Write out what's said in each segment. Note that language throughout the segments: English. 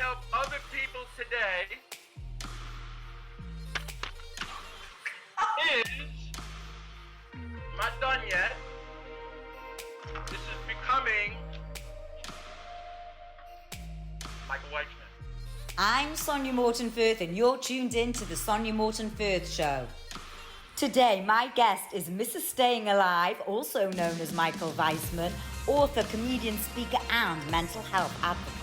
help other people today is not done yet. This is becoming Michael Weitzman. I'm Sonia Morton Firth, and you're tuned in to the Sonia Morton Firth Show. Today, my guest is Mrs. Staying Alive, also known as Michael Weitzman, author, comedian, speaker, and mental health advocate.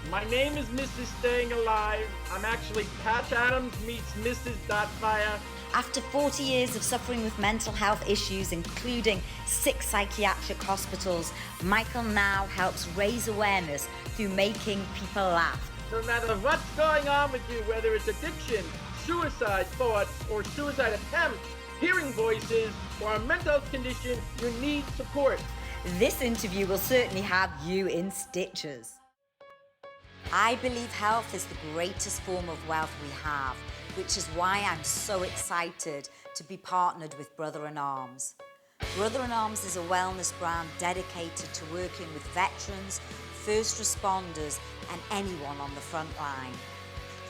My name is Mrs. Staying Alive. I'm actually Patch Adams meets Mrs. Fire. After 40 years of suffering with mental health issues, including 6 psychiatric hospitals, Michael now helps raise awareness through making people laugh. No matter what's going on with you, whether it's addiction, suicide thoughts, or suicide attempts, hearing voices, or a mental health condition, you need support. This interview will certainly have you in stitches. I believe health is the greatest form of wealth we have, which is why I'm so excited to be partnered with Brother in Arms. Brother in Arms is a wellness brand dedicated to working with veterans, first responders, and anyone on the front line.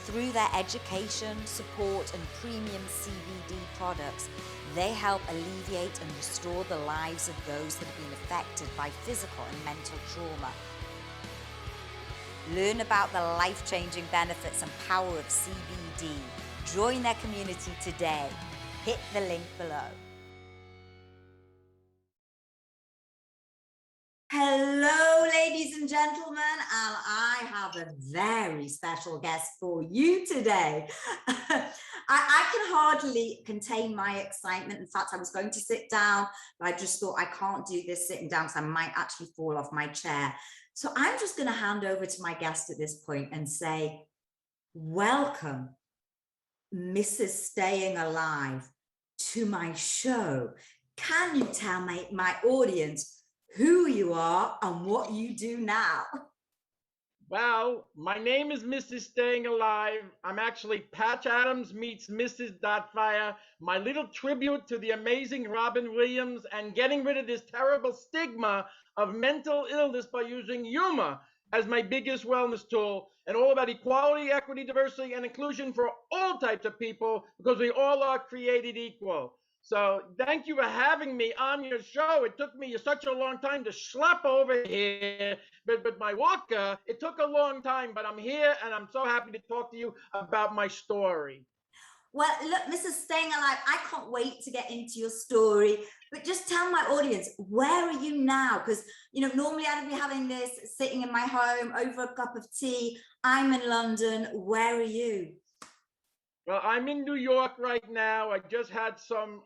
Through their education, support, and premium CBD products, they help alleviate and restore the lives of those that have been affected by physical and mental trauma. Learn about the life-changing benefits and power of CBD. Join their community today. Hit the link below. Hello, ladies and gentlemen, and I have a very special guest for you today. I can hardly contain my excitement. In fact, I was going to sit down, but I just thought I can't do this sitting down because I might actually fall off my chair. So I'm just going to hand over to my guest at this point and say, welcome, Mrs. Staying Alive, to my show. Can you tell my audience who you are and what you do now? Well, my name is Mrs. Staying Alive. I'm actually Patch Adams meets Mrs. Fire, my little tribute to the amazing Robin Williams and getting rid of this terrible stigma of mental illness by using humor as my biggest wellness tool, and all about equality, equity, diversity, and inclusion for all types of people, because we all are created equal. So thank you for having me on your show. It took me such a long time to schlep over here, but my walker, it took a long time, but I'm here and I'm so happy to talk to you about my story. Well, look, Mrs. Staying Alive, I can't wait to get into your story, but just tell my audience, where are you now? Because, you know, normally I'd be having this sitting in my home over a cup of tea. I'm in London. Where are you? Well, I'm in New York right now. I just had some,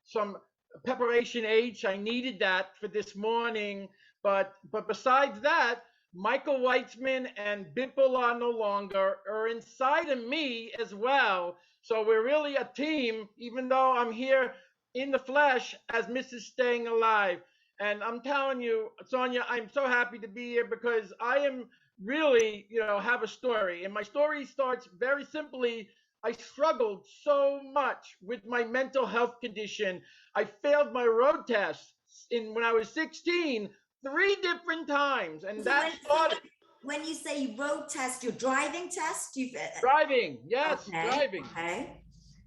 some preparation H. I needed that for this morning. But besides that, Michael Weitzman and Bipolar No Longer are inside of me as well. So we're really a team, even though I'm here in the flesh as Mrs. Staying Alive. And I'm telling you, Sonia, I'm so happy to be here because I am really, have a story. And my story starts very simply. I struggled so much with my mental health condition. I failed my road test when I was 16 3 different times, and So that started. When you say road test, your driving test? Driving, yes, okay, driving. Okay.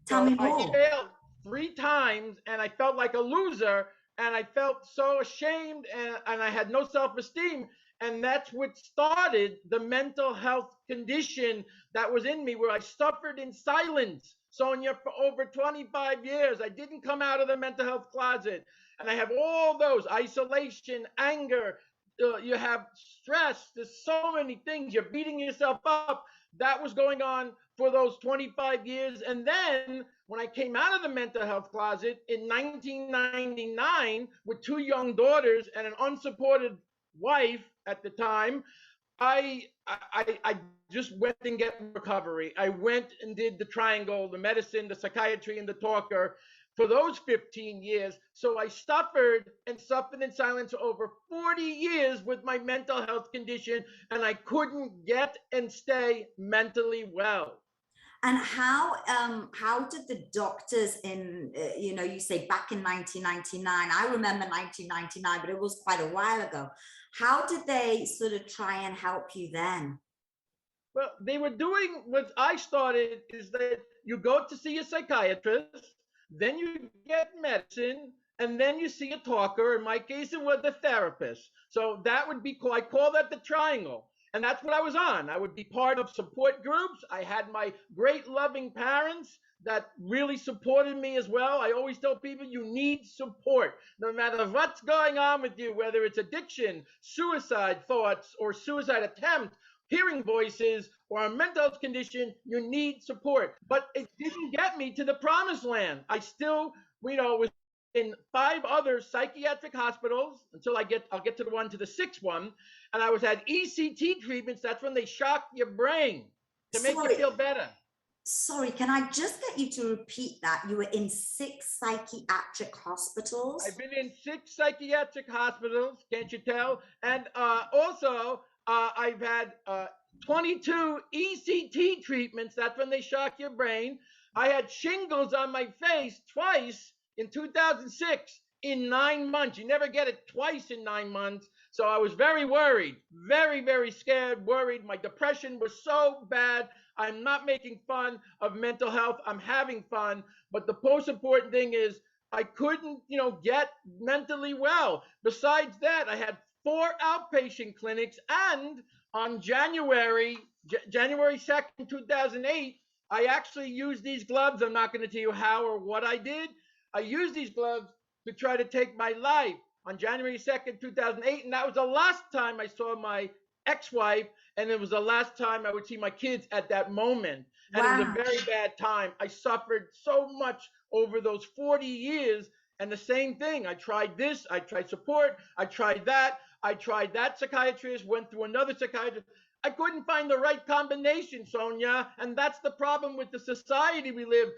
Tell me more. I failed 3 times, and I felt like a loser, and I felt so ashamed, and I had no self-esteem. And that's what started the mental health condition that was in me, where I suffered in silence, Sonia, for over 25 years. I didn't come out of the mental health closet. And I have all those: isolation, anger, you have stress. There's so many things. You're beating yourself up. That was going on for those 25 years. And then when I came out of the mental health closet in 1999 with 2 young daughters and an unsupported wife at the time, I just went and get recovery. I went and did the triangle, the medicine, the psychiatry, and the talker for those 15 years. So I suffered in silence for over 40 years with my mental health condition, and I couldn't get and stay mentally well. And how did the doctors in, you say back in 1999, I remember 1999, but it was quite a while ago. How did they sort of try and help you then? Well, they were doing what I started is that you go to see a psychiatrist, then you get medicine, and then you see a talker. In my case, it was a therapist. So that would be called, I call that the triangle. And that's what I was on. I would be part of support groups. I had my great loving parents that really supported me as well. I always tell people you need support no matter what's going on with you, whether it's addiction, suicide thoughts, or suicide attempt, hearing voices, or a mental health condition, you need support. But it didn't get me to the promised land. I still, was in 5 other psychiatric hospitals until I'll get to the sixth one. And I was at ECT treatments. That's when they shock your brain to make you feel better. Sorry, can I just get you to repeat that? You were in 6 psychiatric hospitals? I've been in 6 psychiatric hospitals, can't you tell? And also, I've had 22 ECT treatments. That's when they shock your brain. I had shingles on my face twice in 2006 in 9 months. You never get it twice in 9 months. So I was very worried, very, very scared, worried. My depression was so bad. I'm not making fun of mental health. I'm having fun. But the most important thing is I couldn't, get mentally well. Besides that, I had 4 outpatient clinics. And on January 2nd, 2008, I actually used these gloves. I'm not going to tell you how or what I did. I used these gloves to try to take my life on January 2nd, 2008. And that was the last time I saw my ex-wife, and it was the last time I would see my kids at that moment. And It was a very bad time. I suffered so much over those 40 years. And the same thing, I tried this, I tried support, I tried that psychiatrist, went through another psychiatrist. I couldn't find the right combination, Sonia. And that's the problem with the society we live.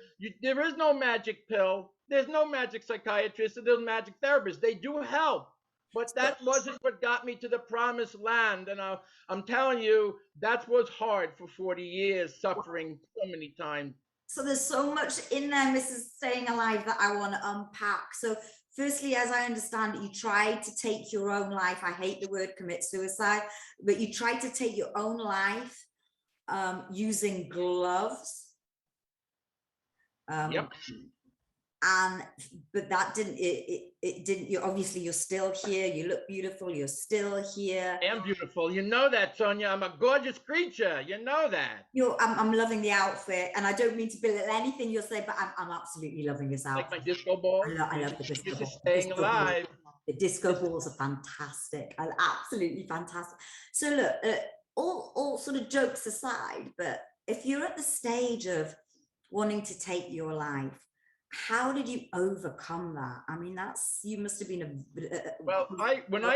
There is no magic pill. There's no magic psychiatrist. There's no magic therapist. They do help. But that wasn't what got me to the promised land. And I'm telling you, that was hard for 40 years, suffering so many times. So there's so much in there, Mrs. Staying Alive, that I want to unpack. So firstly, as I understand it, you tried to take your own life. I hate the word commit suicide, but you tried to take your own life using gloves. Yep. But that didn't, it didn't, you're still here. You look beautiful. You're still here. I am beautiful. You know that, Sonia. I'm a gorgeous creature. You know that. I'm loving the outfit, and I don't mean to belittle anything you're saying, but I'm absolutely loving this outfit. Like my disco ball. I love the disco ball. Staying alive. The disco balls are fantastic. Absolutely fantastic. So look, all sort of jokes aside, but if you're at the stage of wanting to take your life, how did you overcome that? I mean, you must have been well, I'm going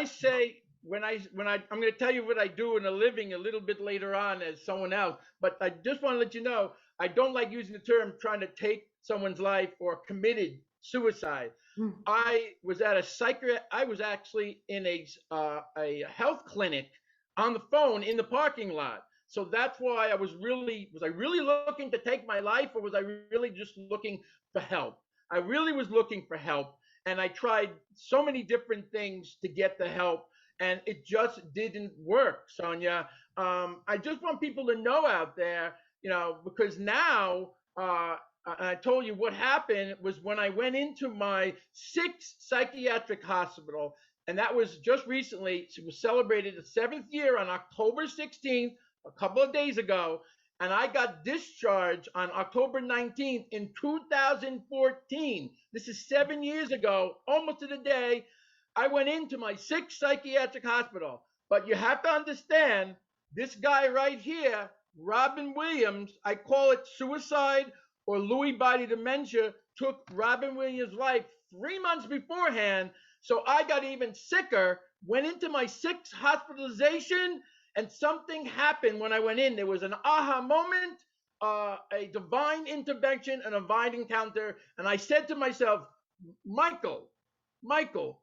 to tell you what I do in a living a little bit later on as someone else, but I just want to let you know, I don't like using the term trying to take someone's life or committed suicide. I was actually in a health clinic on the phone in the parking lot. So that's why was I really looking to take my life, or was I really just looking for help? I really was looking for help, and I tried so many different things to get the help, and it just didn't work, Sonia. I just want people to know out there, because now, I told you what happened was when I went into my 6th psychiatric hospital, and that was just recently. It was celebrated the 7th year on October 16th, a couple of days ago, and I got discharged on October 19th in 2014. This is 7 years ago, almost to the day. I went into my 6th psychiatric hospital. But you have to understand, this guy right here, Robin Williams, I call it suicide or Lewy body dementia, took Robin Williams' life 3 months beforehand. So I got even sicker, went into my 6th hospitalization, and something happened when I went in. There was an aha moment, a divine intervention, and a divine encounter. And I said to myself, Michael,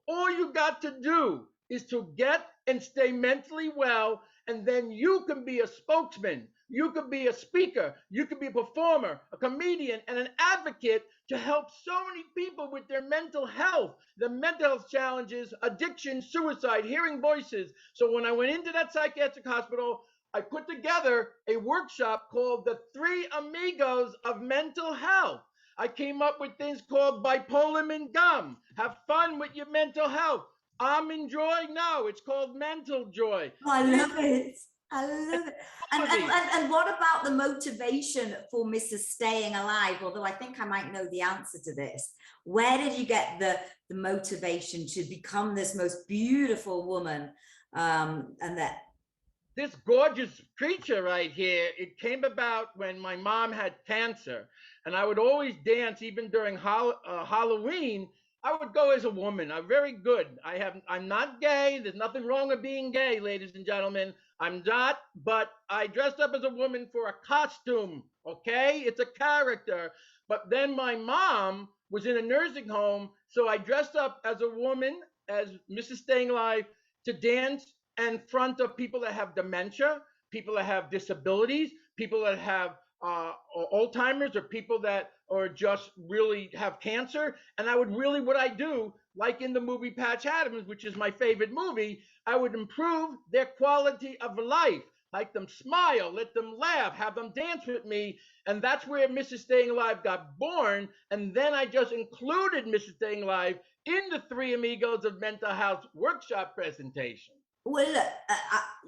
all you got to do is to get and stay mentally well, and then you can be a spokesman. You could be a speaker. You could be a performer, a comedian, and an advocate to help so many people with their mental health, the mental health challenges, addiction, suicide, hearing voices. So when I went into that psychiatric hospital, I put together a workshop called the Three Amigos of Mental Health. I came up with things called bipolar and gum. Have fun with your mental health. Almond joy? No, it's called mental joy. Oh, I love it. I love it. And what about the motivation for Mrs. Staying Alive? Although I think I might know the answer to this. Where did you get the motivation to become this most beautiful woman? And that This gorgeous creature right here, it came about when my mom had cancer, and I would always dance even during Halloween. I would go as a woman. I'm very good. I'm not gay. There's nothing wrong with being gay, ladies and gentlemen. I'm not, but I dressed up as a woman for a costume. Okay, it's a character. But then my mom was in a nursing home, so I dressed up as a woman, as Mrs. Staying Alive, to dance in front of people that have dementia, people that have disabilities, people that have Alzheimer's, or people that or just really have cancer. And I would really, what I do, like in the movie Patch Adams, which is my favorite movie, I would improve their quality of life, make them smile, let them laugh, have them dance with me. And that's where Mrs. Staying Alive got born. And then I just included Mrs. Staying Alive in the Three Amigos of Mental Health workshop presentation. well, look,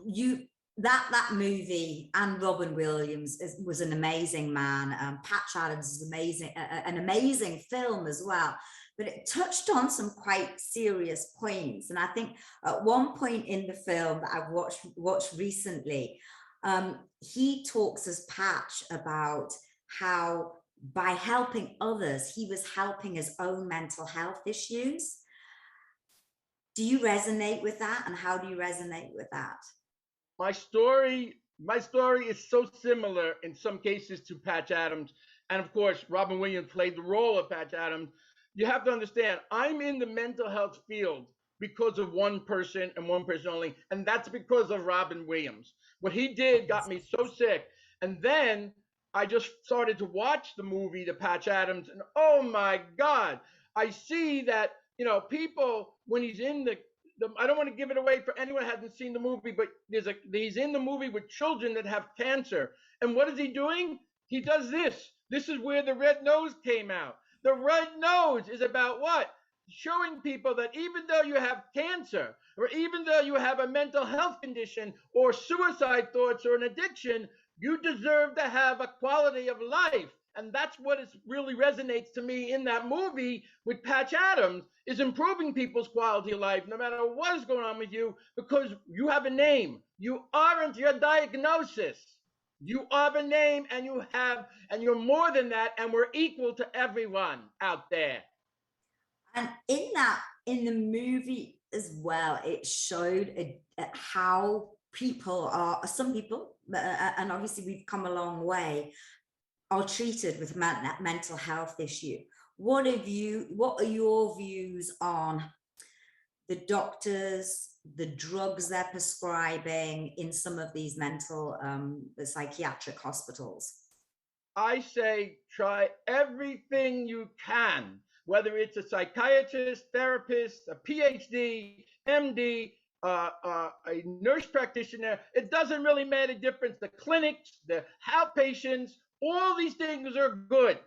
you that movie, and Robin Williams was an amazing man. Patch Adams is amazing, an amazing film as well. But it touched on some quite serious points, and I think at one point in the film that I've watched recently, he talks as Patch about how by helping others, he was helping his own mental health issues. Do you resonate with that, and how do you resonate with that? My story is so similar in some cases to Patch Adams, and of course Robin Williams played the role of Patch Adams. You have to understand, I'm in the mental health field because of one person and one person only, and that's because of Robin Williams. What he did got me so sick, and then I just started to watch the movie, The Patch Adams, and oh my God, I see that, people, when he's in I don't want to give it away for anyone who hasn't seen the movie, but he's in the movie with children that have cancer. And what is he doing? He does this. This is where the red nose came out. The red nose is about what? Showing people that even though you have cancer, or even though you have a mental health condition, or suicide thoughts, or an addiction, you deserve to have a quality of life. And that's what really resonates to me in that movie with Patch Adams, is improving people's quality of life no matter what is going on with you, because you have a name. You aren't your diagnosis. You are the name, and you're more than that, and we're equal to everyone out there. And in the movie as well, it showed how some people, and obviously we've come a long way, are treated with mental health issue. What are your views on the doctors, the drugs they're prescribing in some of these the psychiatric hospitals? I say try everything you can, whether it's a psychiatrist, therapist, a PhD, MD, a nurse practitioner. It doesn't really make a difference. The clinics, the outpatients, all these things are good.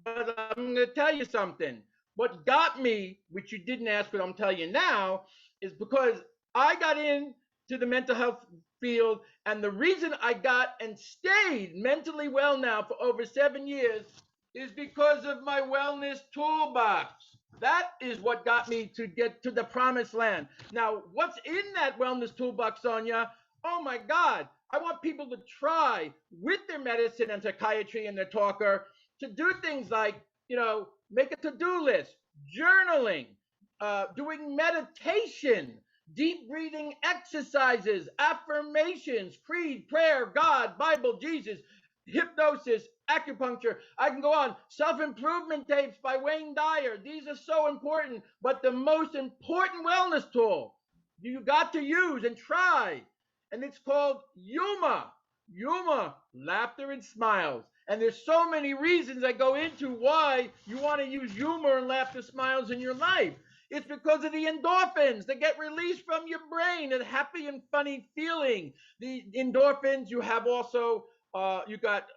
But I'm going to tell you something. What got me, which you didn't ask, but I'm telling you now, is because I got into the mental health field, and the reason I got and stayed mentally well now for over 7 years is because of my wellness toolbox. That is what got me to get to the promised land. Now, what's in that wellness toolbox, Sonia? Oh my God. I want people to try with their medicine and psychiatry and their talker to do things like, make a to-do list, journaling, doing meditation, deep breathing exercises, affirmations, creed, prayer, God, Bible, Jesus, hypnosis, acupuncture. I can go on. Self-improvement tapes by Wayne Dyer. These are so important. But the most important wellness tool you got to use and try, and it's called Yuma. Yuma, laughter and smiles. And there's so many reasons that go into why you want to use humor and laughter, smiles in your life. It's because of the endorphins that get released from your brain, a happy and funny feeling. The endorphins, you have also you got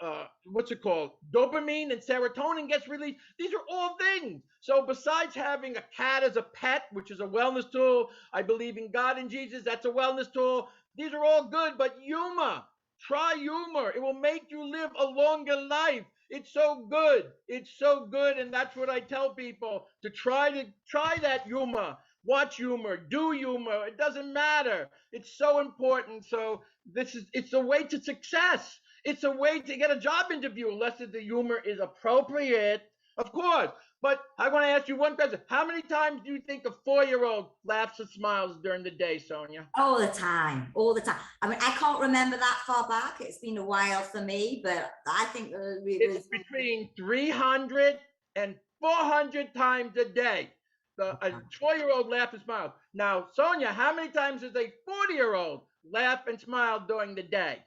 what's it called? Dopamine and serotonin gets released. These are all things. So besides having a cat as a pet, which is a wellness tool, I believe in God and Jesus, that's a wellness tool. These are all good, but humor. Try humor. It will make you live a longer life. It's so good. It's so good, and that's what I tell people to try that humor. Watch humor, do humor. It doesn't matter. It's so important. So it's a way to success. It's a way to get a job interview, unless the humor is appropriate, of course. But I want to ask you one question. How many times do you think a 4-year-old laughs and smiles during the day, Sonia? All the time, all the time. I mean, I can't remember that far back. It's been a while for me, but I think it was It's between 300 and 400 times a day. A 4-year-old laughs and smiles. Now, Sonia, how many times does a 40-year-old laugh and smile during the day?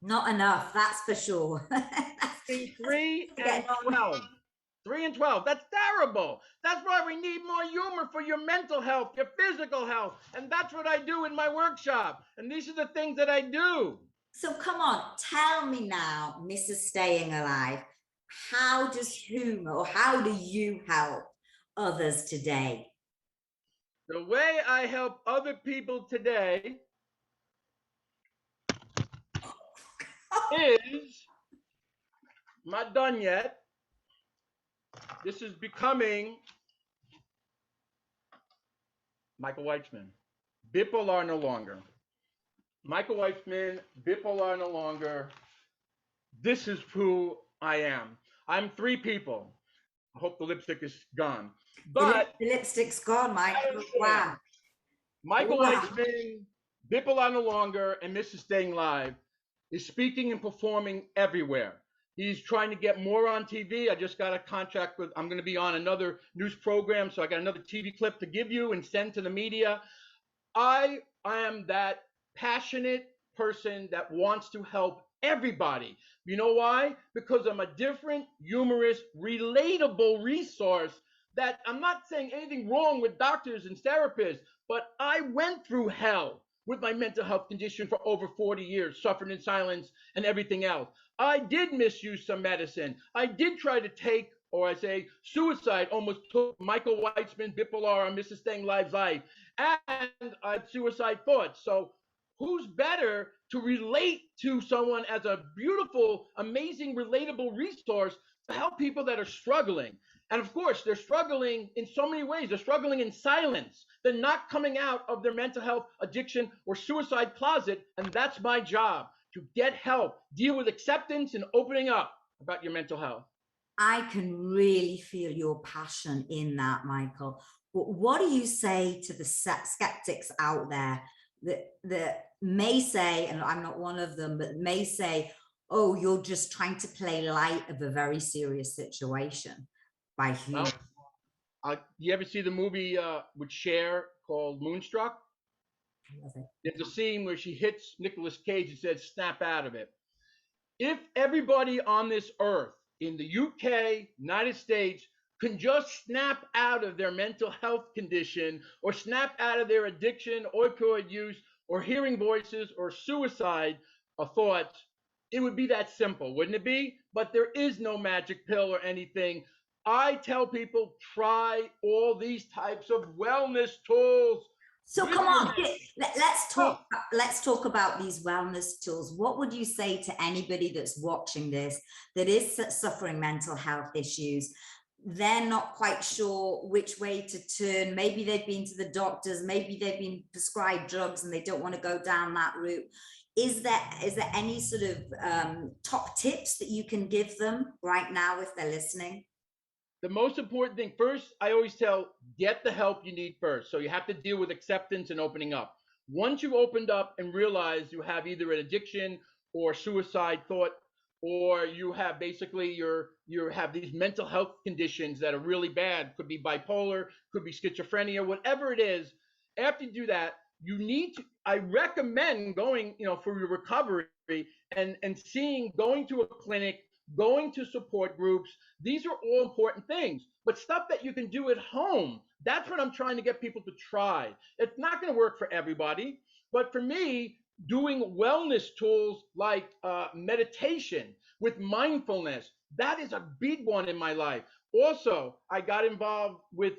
not enough, that's for sure. Between 3 and Getting on. 12. 3 and 12. That's terrible. That's why we need more humor for your mental health, your physical health. And that's what I do in my workshop. And these are the things that I do. So come on, tell me now, Mrs. Staying Alive, how does humor or how do you help others today? The way I help other people today is not done yet. This is becoming Michael Weitzman. Bipolar no longer. Michael Weitzman, bipolar no longer. This is who I am. I'm 3 people. I hope the lipstick is gone. But the lipstick's gone, Mike. Wow. Michael Wow. Weitzman, bipolar no longer, and Mrs. Staying Alive is speaking and performing everywhere. He's trying to get more on TV. I just got a contract with, I'm going to be on another news program, so I got another TV clip to give you and send to the media. I am that passionate person that wants to help everybody. You know why? Because I'm a different, humorous, relatable resource that I'm not saying anything wrong with doctors and therapists, but I went through hell with my mental health condition for over 40 years, suffering in silence and everything else. I did misuse some medicine. I did try to take, or I say suicide, almost took Michael Weitzman, bipolar, on Mrs. Staying Alive's life. And I had suicide thoughts. So who's better to relate to someone as a beautiful, amazing, relatable resource to help people that are struggling? And of course, they're struggling in so many ways. They're struggling in silence. They're not coming out of their mental health addiction or suicide closet. And that's my job, to get help, deal with acceptance and opening up about your mental health. I can really feel your passion in that, Michael. But what do you say to the skeptics out there that may say, and I'm not one of them, but may say, oh, you're just trying to play light of a very serious situation by humor? You ever see the movie with Cher called Moonstruck? I love it. There's a scene where she hits Nicolas Cage and says, snap out of it. If everybody on this earth, in the UK, United States, can just snap out of their mental health condition or snap out of their addiction, opioid use, or hearing voices, or suicide thoughts, it would be that simple, wouldn't it be? But there is no magic pill or anything. I tell people, try all these types of wellness tools. So come on, let's talk about these wellness tools. What would you say to anybody that's watching this that is suffering mental health issues? They're not quite sure which way to turn. Maybe they've been to the doctors, maybe they've been prescribed drugs and they don't want to go down that route. Is there any sort of top tips that you can give them right now if they're listening? The most important thing, first, I always tell, get the help you need first. So you have to deal with acceptance and opening up. Once you've opened up and realized you have either an addiction or suicide thought, or you have basically you have these mental health conditions that are really bad, could be bipolar, could be schizophrenia, whatever it is. After you do that, you need to, I recommend going, for your recovery and going to a clinic going to support groups. These are all important things. But stuff that you can do at home, that's what I'm trying to get people to try. It's not going to work for everybody, but for me, doing wellness tools like meditation with mindfulness, that is a big one in my life. Also, I got involved with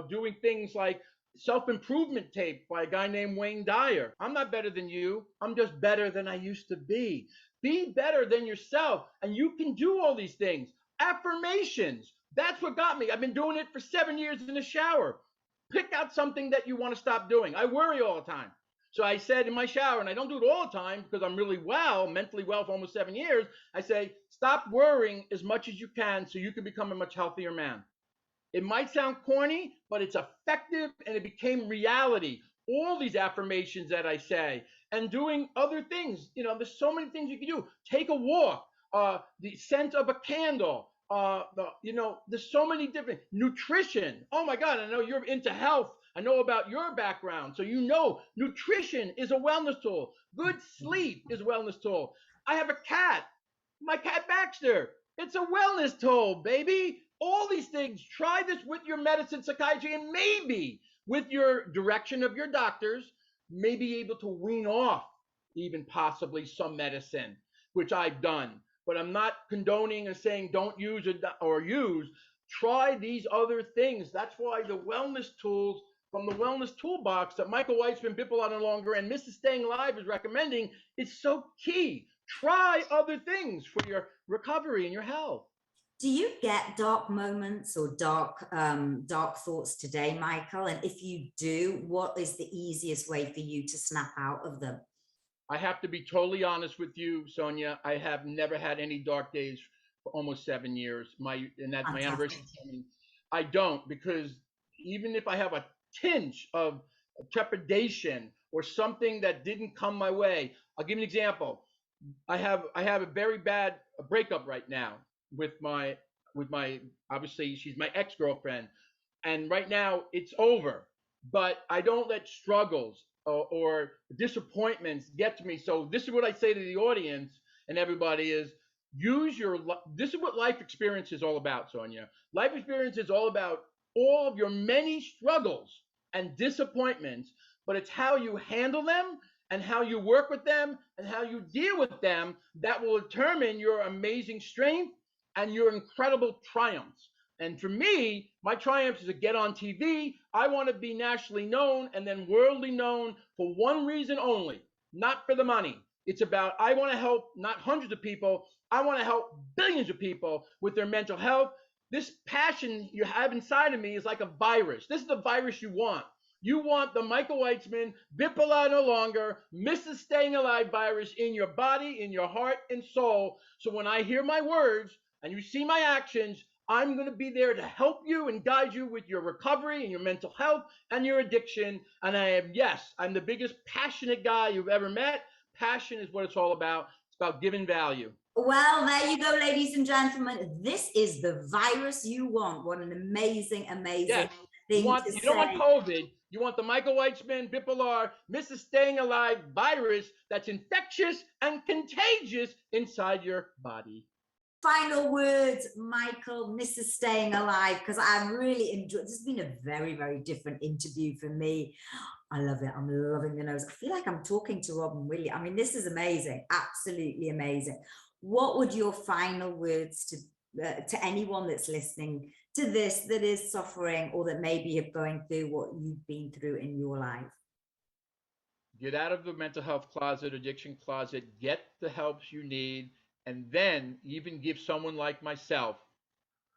doing things like self-improvement tape by a guy named Wayne Dyer. I'm not better than you. I'm just better than I used to be. Be better than yourself, and you can do all these things. Affirmations. That's what got me. I've been doing it for 7 years in the shower. Pick out something that you want to stop doing. I worry all the time. So I said in my shower, and I don't do it all the time because I'm really well, mentally well for almost 7 years. I say, stop worrying as much as you can so you can become a much healthier man. It might sound corny, but it's effective and it became reality. All these affirmations that I say and doing other things. There's so many things you can do. Take a walk, the scent of a candle. There's so many different nutrition. Oh my God, I know you're into health. I know about your background. So nutrition is a wellness tool. Good sleep is a wellness tool. I have a cat, my cat Baxter. It's a wellness tool, baby. All these things, try this with your medicine, psychiatry, and maybe with your direction of your doctors, may be able to wean off even possibly some medicine, which I've done. But I'm not condoning and saying don't use it or use. Try these other things. That's why the wellness tools from the wellness toolbox that Michael Weitzman, Bipolar No Longer, and Mrs. Staying Alive is recommending is so key. Try other things for your recovery and your health. Do you get dark moments or dark thoughts today, Michael? And if you do, what is the easiest way for you to snap out of them? I have to be totally honest with you, Sonia. I have never had any dark days for almost 7 years. And that's my anniversary. I don't, because even if I have a tinge of trepidation or something that didn't come my way, I'll give you an example. I have a very bad breakup right now with my obviously she's my ex-girlfriend, and right now it's over, but I don't let struggles or disappointments get to me. So this is what I say to the audience and everybody is, this is what life experience is all about, Sonia. Life experience is all about all of your many struggles and disappointments, but it's how you handle them and how you work with them and how you deal with them that will determine your amazing strength and your incredible triumphs. And for me, my triumphs is to get on TV. I want to be nationally known and then worldly known for one reason only, not for the money. It's about, I want to help not hundreds of people, I want to help billions of people with their mental health. This passion you have inside of me is like a virus. This is the virus you want. You want the Michael Weitzman, Bipolar No Longer, Mrs. Staying Alive virus in your body, in your heart and soul. So when I hear my words and you see my actions, I'm going to be there to help you and guide you with your recovery and your mental health and your addiction. And I'm the biggest passionate guy you've ever met. Passion is what it's all about. It's about giving value. Well, there you go, ladies and gentlemen. This is the virus you want. What an amazing thing you don't want COVID. You want the Michael Weitzman, Bipolar, Mrs. Staying Alive virus that's infectious and contagious inside your body. Final words, Michael, Mrs. Staying Alive, because I've really enjoyed, this has been a very, very different interview for me. I love it. I'm loving the nose. I feel like I'm talking to Robin Williams. I mean, this is amazing. Absolutely amazing. What would your final words to anyone that's listening to this, that is suffering or that maybe are going through what you've been through in your life? Get out of the mental health closet, addiction closet, get the helps you need, and then even give someone like myself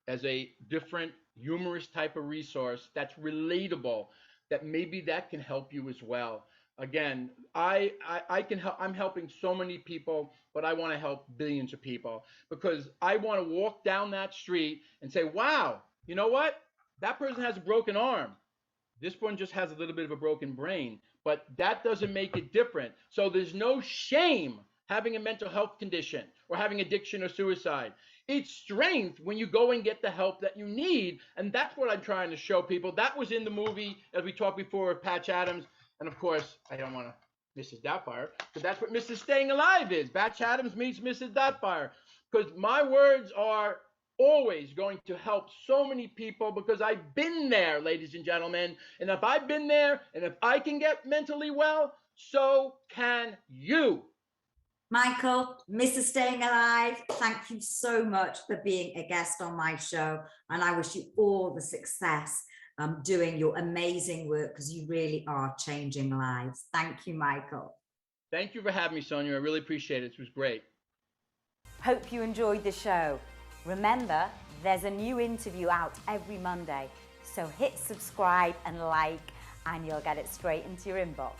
as a different humorous type of resource that's relatable, that maybe that can help you as well. Again, I can help. I'm helping so many people, but I want to help billions of people because I want to walk down that street and say, wow, you know what? That person has a broken arm. This one just has a little bit of a broken brain, but that doesn't make it different. So there's no shame having a mental health condition or having addiction or suicide. It's strength when you go and get the help that you need. And that's what I'm trying to show people. That was in the movie, as we talked before, with Patch Adams. And of course, I don't want to Mrs. Doubtfire, because that's what Mrs. Staying Alive is. Patch Adams meets Mrs. Doubtfire. because my words are always going to help so many people because I've been there, ladies and gentlemen. And if I've been there and if I can get mentally well, so can you. Michael, Mr. Staying Alive, thank you so much for being a guest on my show. And I wish you all the success doing your amazing work because you really are changing lives. Thank you, Michael. Thank you for having me, Sonia. I really appreciate it. It was great. Hope you enjoyed the show. Remember, there's a new interview out every Monday. So hit subscribe and like, and you'll get it straight into your inbox.